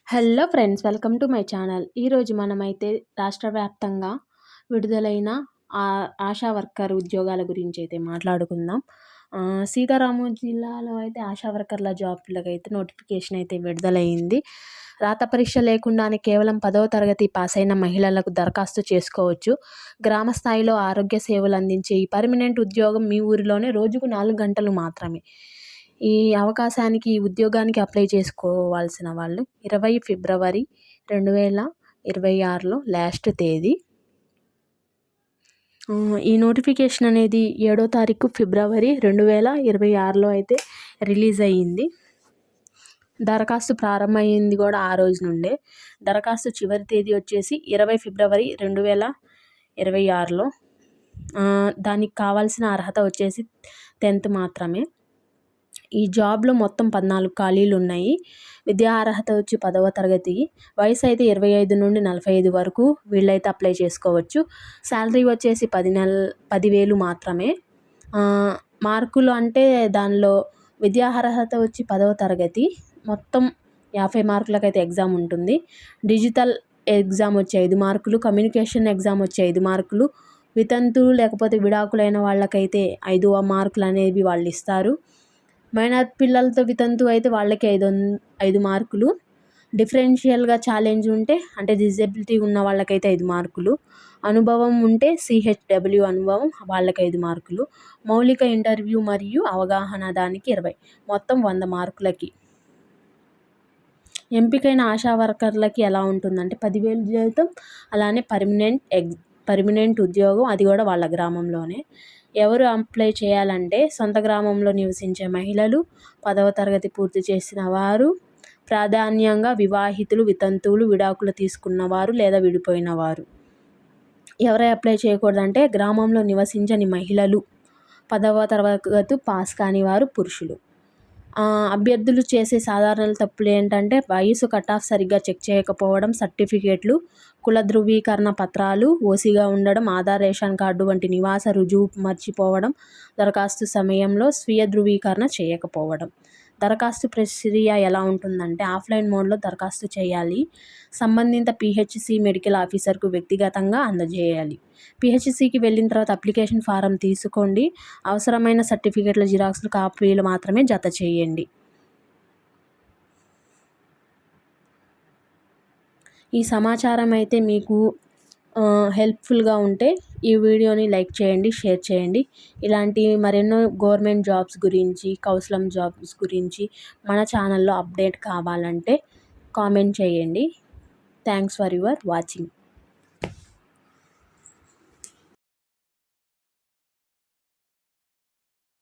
Hello friends, welcome to my channel. ఈరోజు మనమైతే రాష్ట్ర వ్యాప్తంగా విడుదలైన ఆశా వర్కర్ ఉద్యోగాల గురించి అయితే మాట్లాడుకుందాం. సీతారామ జిల్లాలో అయితే ఆశా వర్కర్ల జాబ్లకైతే నోటిఫికేషన్ అయితే విడుదలైంది. రాత పరీక్ష లేకుండానే కేవలం 10వ తరగతి పాస్ అయిన మహిళలకు దరఖాస్తు చేసుకోవచ్చు. గ్రామ స్థాయిలో ఆరోగ్య సేవలు అందించే ఈ పర్మనెంట్ ఉద్యోగం మీ ఊరిలోనే రోజుకు 4 గంటలు మాత్రమే. ఈ అవకాశానికి, ఈ ఉద్యోగానికి అప్లై చేసుకోవాల్సిన వాళ్ళు 20 ఫిబ్రవరి 2026లో లాస్ట్ తేదీ. ఈ నోటిఫికేషన్ అనేది 7వ తారీఖు ఫిబ్రవరి 2026లో అయితే రిలీజ్ అయ్యింది. దరఖాస్తు ప్రారంభమైంది కూడా ఆ రోజు నుండే. దరఖాస్తు చివరి తేదీ వచ్చేసి 20 ఫిబ్రవరి 2026లో. దానికి కావాల్సిన అర్హత వచ్చేసి 10th మాత్రమే. ఈ జాబ్లో మొత్తం 14 ఖాళీలు ఉన్నాయి. విద్యా అర్హత వచ్చి 10వ తరగతి. వయసు అయితే 25 నుండి 45 వరకు వీళ్ళైతే అప్లై చేసుకోవచ్చు. శాలరీ వచ్చేసి 10,000 మాత్రమే. మార్కులు అంటే దానిలో విద్యా అర్హత వచ్చి 10వ తరగతి. మొత్తం 50 మార్కులకైతే ఎగ్జామ్ ఉంటుంది. డిజిటల్ ఎగ్జామ్ వచ్చి 5 మార్కులు, కమ్యూనికేషన్ ఎగ్జామ్ వచ్చి 5 మార్కులు, వితంతువులు లేకపోతే విడాకులైన వాళ్ళకైతే 5 మార్కులు అనేవి వాళ్ళు ఇస్తారు. మైనార్ పిల్లలతో వితంతువు అయితే వాళ్ళకి 5 మార్కులు. డిఫరెన్షియల్గా ఛాలెంజ్ ఉంటే అంటే డిజబిలిటీ ఉన్న వాళ్ళకైతే 5 మార్కులు. అనుభవం ఉంటే CHW అనుభవం వాళ్ళకి 5 మార్కులు. మౌలిక ఇంటర్వ్యూ మరియు అవగాహన దానికి 20, మొత్తం 100 మార్కులకి. ఎంపికైన ఆశా వర్కర్లకి ఎలా ఉంటుందంటే 10,000 జీతం, అలానే పర్మనెంట్ ఉద్యోగం, అది కూడా వాళ్ళ గ్రామంలోనే. ఎవరు అప్లై చేయాలంటే సొంత గ్రామంలో నివసించే మహిళలు, 10వ తరగతి పూర్తి చేసిన వారు, ప్రాధాన్యంగా వివాహితులు, వితంతువులు, విడాకులు తీసుకున్నవారు లేదా విడిపోయిన వారు. ఎవరై అప్లై చేయకూడదంటే గ్రామంలో నివసించని మహిళలు, 10వ తరగతి పాస్ కాని వారు, పురుషులు. అభ్యర్థులు చేసే సాధారణ తప్పులు ఏంటంటే వయసు కటాఫ్ సరిగ్గా చెక్ చేయకపోవడం, సర్టిఫికేట్లు, కుల ధృవీకరణ పత్రాలు, ఓసీగా ఉండడం, ఆధార్, రేషన్ కార్డు వంటి నివాస రుజువు మర్చిపోవడం, దరఖాస్తు సమయంలో స్వీయ ధృవీకరణ చేయకపోవడం. దరఖాస్తు ప్రక్రియ ఎలా ఉంటుందంటే ఆఫ్లైన్ మోడ్లో దరఖాస్తు చేయాలి. సంబంధిత PHC మెడికల్ ఆఫీసర్కు వ్యక్తిగతంగా అందజేయాలి. PHCకి వెళ్ళిన తర్వాత అప్లికేషన్ ఫారం తీసుకోండి. అవసరమైన సర్టిఫికేట్ల జిరాక్స్లు కాపీలు మాత్రమే జత చేయండి. ఈ సమాచారం అయితే మీకు హెల్ప్ఫుల్గా ఉంటే ఈ వీడియోని లైక్ చేయండి, షేర్ చేయండి. ఇలాంటి మరెన్నో గవర్నమెంట్ జాబ్స్ గురించి, కౌన్సిలం జాబ్స్ గురించి మన ఛానల్లో అప్డేట్ కావాలంటే కామెంట్ చేయండి. Thanks for your watching.